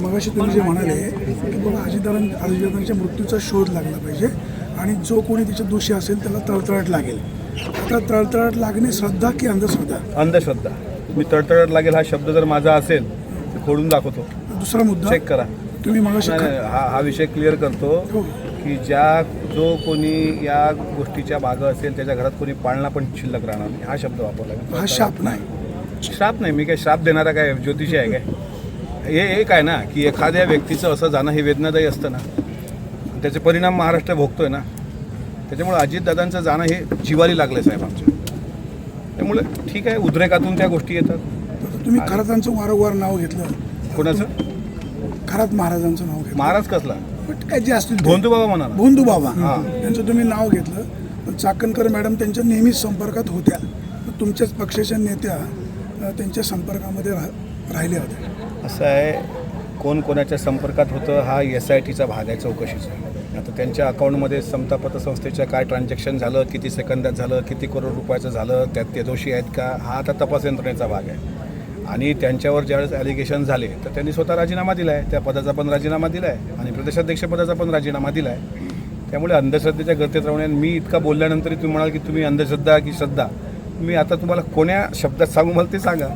मगाशी तुम्ही जे म्हणाले की बाबा अजितदादांच्या मृत्यूचा शोध लागला पाहिजे आणि जो कोणी त्याचे दोषी असेल त्याला तळतळाट लागेल. आता तळतळाट लागणे श्रद्धा की अंधश्रद्धा? अंधश्रद्धा. मी तळतळाट लागेल हा शब्द जर माझा असेल तर खोडून दाखवतो. दुसरा मुद्दा चेक करा. तुम्ही मगाशी हा विषय क्लिअर करतो की जो कोणी या गोष्टीच्या मागं असेल त्याच्या घरात कोणी पाळणा पण शिल्लक राहणार नाही हा शब्द वापरला. हा शाप नाही. श्राप नाही. मी काय श्राप देणारा काय ज्योतिषी आहे काय? हे एक आहे ना की एखाद्या व्यक्तीचं असं जाणं हे वेदनादायी असतं ना, त्याचे परिणाम महाराष्ट्र भोगतोय ना. त्याच्यामुळे अजितदादांचं जाणं हे जिवारी लागलं साहेब आमच्या. त्यामुळे ठीक आहे, उद्रेकातून त्या गोष्टी येतात. तुम्ही खरातांचं वारंवार नाव घेतलं. कोणाचं? खरात महाराजांचं नाव घेतलं. महाराज कसला? पण काय जे असतील भोंदूबाबा म्हणा. भोंदूबाबा त्यांचं तुम्ही नाव घेतलं. पण चाकणकर मॅडम त्यांच्या नेहमीच संपर्कात होत्या. तुमच्याच पक्षाच्या नेत्या त्यांच्या संपर्कामध्ये राहिल्या होत्या. असं आहे, कोण कोणाच्या संपर्कात होतं हा SITचा भाग आहे, चौकशीचा. आता त्यांच्या अकाउंटमध्ये समता पतसंस्थेच्या काय ट्रान्झॅक्शन झालं, किती सेकंदात झालं, किती करोड रुपयाचं झालं, त्यात ते दोषी आहेत का, हा आता तपास यंत्रणेचा भाग आहे. आणि त्यांच्यावर ज्यावेळेस ॲलिगेशन झाले तर त्यांनी स्वतः राजीनामा दिला आहे. त्या पदाचा पण राजीनामा दिला आहे आणि प्रदेशाध्यक्षपदाचा पण राजीनामा दिला आहे. त्यामुळे अंधश्रद्धेच्या गर्तेत राहूने मी इतका बोलल्यानंतरही तुम्ही म्हणाल की तुम्ही अंधश्रद्धा की श्रद्धा, मी आता तुम्हाला कोण्या शब्दात सांगू मला ते सांगा.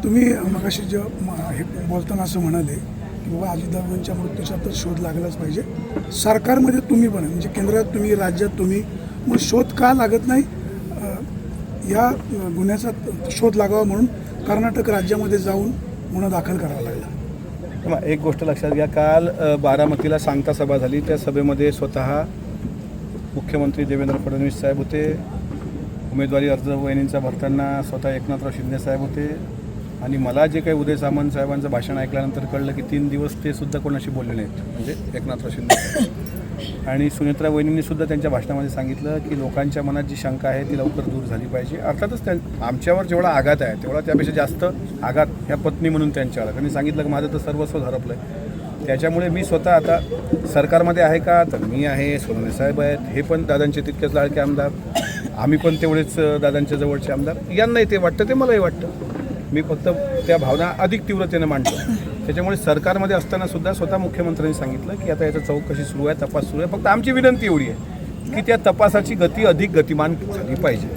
तुम्ही मगाशी हे बोलताना असं म्हणाले की बाबा अजितदादांच्या मृत्यूचा तर शोध लागलाच पाहिजे. सरकारमध्ये तुम्ही पण म्हणजे केंद्रात तुम्ही, राज्यात तुम्ही, मग शोध का लागत नाही? या गुन्ह्याचा शोध लागावा म्हणून कर्नाटक राज्यामध्ये जाऊन गुन्हा दाखल करावा लागला. एक गोष्ट लक्षात घ्या, काल बारामतीला सांगता सभा झाली. त्या सभेमध्ये स्वतः मुख्यमंत्री देवेंद्र फडणवीस साहेब होते. उमेदवारी अर्ज वहिनींचा भरताना स्वतः एकनाथराव शिंदे साहेब होते. आणि मला जे काही उदय सामंत साहेबांचं भाषण ऐकल्यानंतर कळलं की 3 दिवस ते सुद्धा कोणाशी बोलले नाहीत, म्हणजे एकनाथराव शिंदे. आणि सुनेत्रा वहिनींनी सुद्धा त्यांच्या भाषणामध्ये सांगितलं की लोकांच्या मनात जी शंका आहे ती लवकर दूर झाली पाहिजे. अर्थातच आमच्यावर जेवढा आघात आहे तेवढा त्यापेक्षा जास्त आघात ह्या पत्नी म्हणून त्यांच्यावर. त्यांनी सांगितलं की माझं तर सर्वस्व हरपलं आहे. त्याच्यामुळे मी स्वतः आता सरकारमध्ये आहे का, तर मी आहे, सोनवणे साहेब आहेत, हे पण दादांचे तितकेच लाडके आमदार, आम्ही पण तेवढेच दादांच्या जवळचे आमदार. यांनाही ते वाटतं, ते मलाही वाटतं. मी फक्त त्या भावना अधिक तीव्रतेनं मांडतो. त्याच्यामुळे सरकारमध्ये असताना सुद्धा स्वतः मुख्यमंत्र्यांनी सांगितलं की आता याचं चौकशी सुरू आहे, तपास सुरू आहे. फक्त आमची विनंती एवढी आहे की त्या तपासाची गती अधिक गतिमान झाली पाहिजे.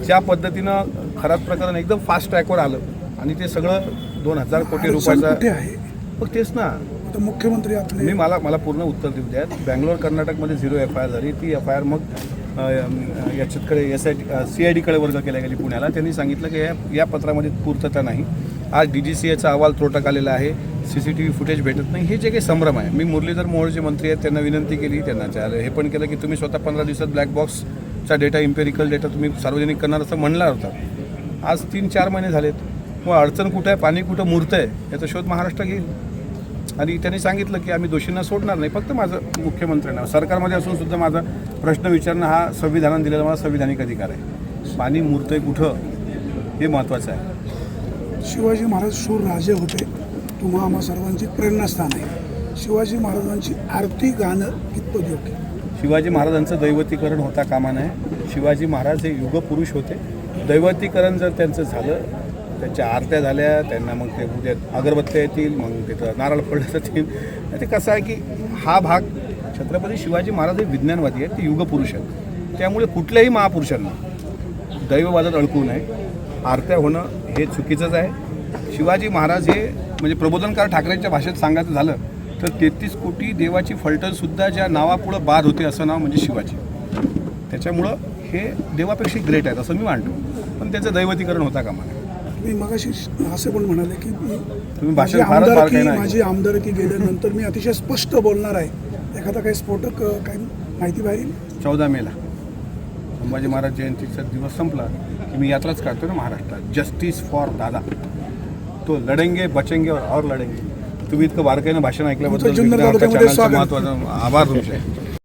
ज्या पद्धतीनं खराब प्रकरण एकदम फास्ट ट्रॅकवर आलं आणि ते सगळं 2000 कोटी रुपयाचं आहे. मग तेच ना, मुख्यमंत्री आपले मला पूर्ण उत्तर देऊ द्यात. बँगलोर कर्नाटकमध्ये 0 FIR झाली. ती FIR मग याच्याकडे CIDकडे वर्ग केल्या गेली पुण्याला. त्यांनी सांगितलं की या पत्रामध्ये पूर्तता नाही. आज DGCAचा अहवाल त्रोटक आलेला आहे, CCTV फुटेज भेटत नाही. हे जे काही संभ्रम आहे, मी मुरलीधर मोहोळ जे मंत्री आहेत त्यांना विनंती केली, त्यांना हे पण केलं की तुम्ही स्वतः 15 दिवसात ब्लॅक बॉक्सचा डेटा, इम्पेरिकल डेटा तुम्ही सार्वजनिक करणार असं म्हणला होता. आज 3-4 महिने झालेत. मग अडचण कुठं आहे, पाणी कुठं मुरतं आहे याचा शोध महाराष्ट्र घेईल. आणि त्यांनी सांगितलं की आम्ही दोषींना सोडणार नाही. फक्त माझं मुख्यमंत्र्यांना सरकारमध्ये असून सुद्धा माझा प्रश्न विचारणं हा संविधानाने दिलेला मला संविधानिक अधिकार आहे. पाणी मुरतंय कुठं हे महत्त्वाचं आहे. शिवाजी महाराज शूर राजे होते, तुम्हा आम्हा सर्वांची प्रेरणास्थान आहे. शिवाजी महाराजांची आरती गाणं कितपत योग्य? शिवाजी महाराजांचं दैवतीकरण होता कामा नये. शिवाजी महाराज हे युगपुरुष होते. दैवतीकरण जर त्यांचं झालं, त्यांच्या आरत्या झाल्या, त्यांना मग ते उद्या अगरबत्त्या येतील, मग तिथं नारळ फोडले जातील. ते कसं आहे की हा भाग छत्रपती शिवाजी महाराज हे विज्ञानवादी आहेत, ते युगपुरुष आहेत. त्यामुळे कुठल्याही महापुरुषांना दैववादात अडकू नये. आरत्या होणं हे चुकीचंच आहे. शिवाजी महाराज हे म्हणजे प्रबोधनकार ठाकरेंच्या भाषेत सांगायचं झालं तर 33 कोटी देवाची फलटणसुद्धा ज्या नावापुढं बाद होते असं नाव म्हणजे शिवाजी. त्याच्यामुळं हे देवापेक्षा ग्रेट आहेत असं मी मानतो. पण त्याचं दैवतीकरण होता कामा नये. मी मगाशी असं पण म्हणाले की तुम्ही माझी आमदारकी गेल्यानंतर मी अतिशय स्पष्ट बोलणार आहे. एखादा काही स्फोटक काही माहिती बाहेर 14 मेला संभाजी महाराज जयंतीचा दिवस संपला की मी यात्राच काढतो ना महाराष्ट्रात. जस्टिस फॉर दादा, तो लढेंगे बचेंगे और लढेंगे. तुम्ही इतकं बारकाईनं भाषण ऐकल्याबद्दल महत्त्वाचा आभार तुमचे.